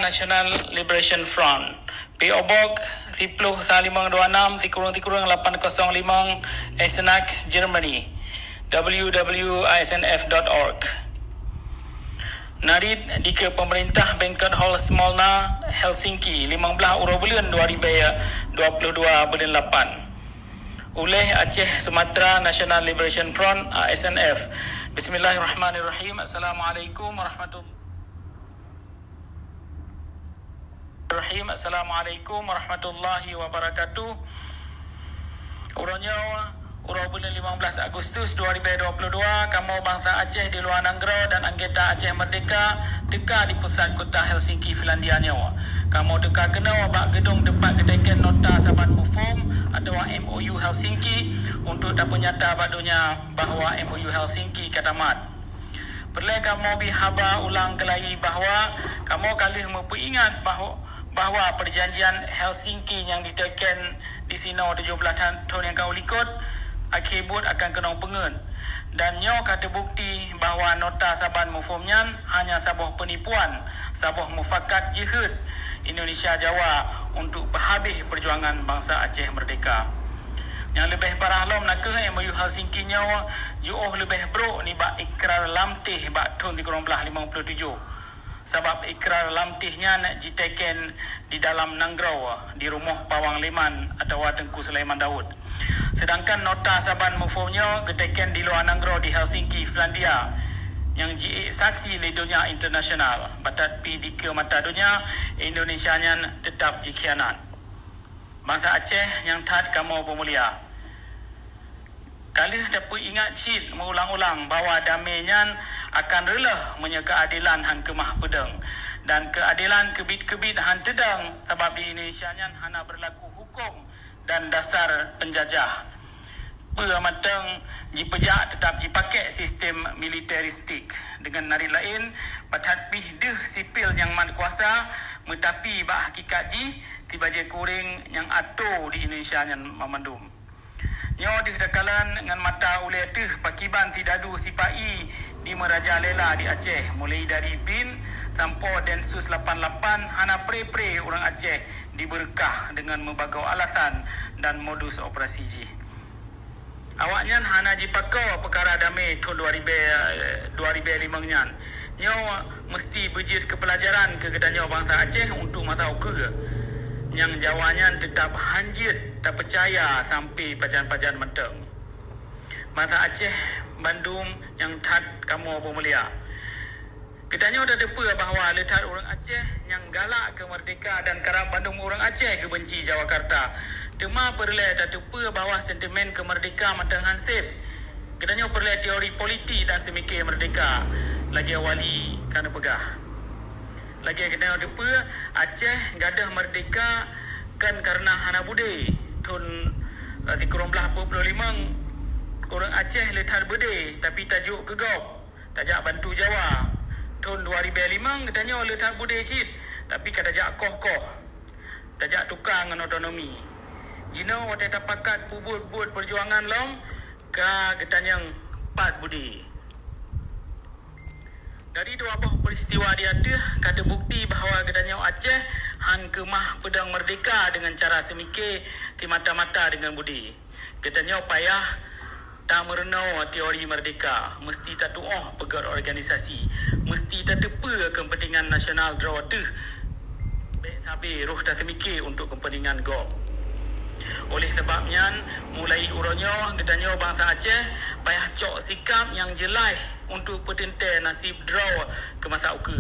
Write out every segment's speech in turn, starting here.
National Liberation Front. PO Box 10526 805 Eisenach, Germany. www.isnf.org. Narid di ke pemerintah Banquet Hall Smolna, Helsinki, 15 bulan 2022 bulan 8. Oleh Aceh Sumatera National Liberation Front ASNF. Bismillahirrahmanirrahim. Assalamualaikum warahmatullahi wabarakatuh. Urangnya bulan 15 Agustus 2022, kamu bangsa Aceh di luar negara dan anggota Aceh Merdeka dekat di pusat kota Helsinki, Finlandia nyawa. Kamu dekat kena bak gedung tempat kedekan nota saban form atau MOU Helsinki untuk dapat nyata badunya bahawa MOU Helsinki katamat. Perlu kamu bihaba ulang kelai bahawa kamu kali memperingat bahawa perjanjian Helsinki yang ditekan di sini 17 tahun yang kau likut akibat akan kena pengen dan nyo kata bukti bahawa nota saban mufumnya hanya sebuah penipuan, sebuah mufakat jihad Indonesia Jawa untuk berhabis perjuangan bangsa Aceh merdeka. Yang lebih parah lom nak ke MOU Helsinki nyo jauh lebih bro ni bak ikrar lamtih bak tahun 1957. Sebab ikrar lamtihnya nak diteken di dalam Nangrau di rumah Pawang Liman atau Tengku Sulaiman Daud. Sedangkan nota saban mufumnya diteken di luar Nangrau di Helsinki, Finlandia yang saksi di dunia internasional. Batat pi di ke mata dunia Indonesia nya tetap dikhianat. Bangsa Aceh yang taat kamu pemulia. Kali dapat ingat cid mengulang-ulang bahawa damainya akan rela punya keadilan han kemah pedang dan keadilan kebit-kebit han tedang sebab di Indonesia nya hana berlaku hukum dan dasar penjajah. Pematang jipejak tetap dipakai sistem militeristik dengan nari lain patat pih deh sipil yang mat kuasa metapi bah hakikat ji tiba je kuring yang ato di Indonesia nya memandum. Nyo dikatakan dengan mata oleh teh pakiban tidadu sipai di Merajalela di Aceh mulai dari BIN sampai Densus 88 hana pre-pre orang Aceh diberkah dengan membagau alasan dan modus operasi ji. Awaknya hana dipakai perkara damai tahun 2005 nyan. Nyo mesti bejit kepelajaran ke kedanyo bangsa Aceh untuk masa ukur. Yang jawanya tetap hanjit tak percaya sampai pajan-pajan menteng. Bangsa Aceh Bandung yang tat kamu pemulia. Kedanyo dah depa bahawa letak orang Aceh yang galak ke merdeka dan kerap Bandung orang Aceh ke benci Jawakarta. Tema perlu dah depa bahawa sentimen kemerdekaan matang hansip. Kedanyo perlu teori politik dan semikir merdeka. Lagi awali kana pegah. Lagi kena depa Aceh gadah merdeka kan karena hana bude tahun 1945 orang Aceh letak bude tapi tajuk kegop tajak bantu Jawa. Tahun 2005 katanya letak bude cid tapi kata tajak koh-koh tajak tukang dengan otonomi. Jina wate tapakat pubut-but perjuangan long ka katanya pat bude. Dari dua buah peristiwa dia ada kata bukti bahawa gedanya Aceh han kemah pedang merdeka dengan cara semikir di mata-mata dengan budi. Gedanya payah tak merenau teori merdeka, mesti tak tuah pegat organisasi, mesti tak tepa kepentingan nasional draw tu. Baik sabi roh tak semikir untuk kepentingan GOP. Oleh sebabnya mulai urangnya gedanya bangsa Aceh payah cok sikap yang jelai untuk pertentai nasib draw ke masa ukur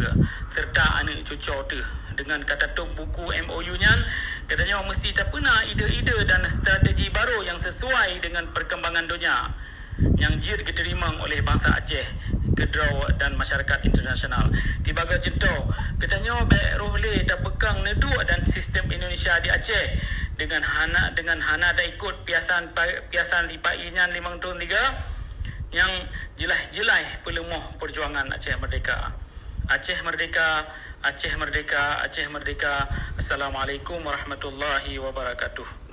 serta anak cucu tu dengan kata tu buku MOU nya katanya mesti tak pernah ide-ide dan strategi baru yang sesuai dengan perkembangan dunia yang jid diterima oleh bangsa Aceh kedraw dan masyarakat internasional. Tibaga cinta katanya baik rohle tak pekang neduk dan sistem Indonesia di Aceh dengan hana dah ikut piasan sipai nya 5 tahun 3 yang jelas-jelas pelemah perjuangan Aceh Merdeka. Aceh Merdeka, Aceh Merdeka, Aceh Merdeka. Assalamualaikum warahmatullahi wabarakatuh.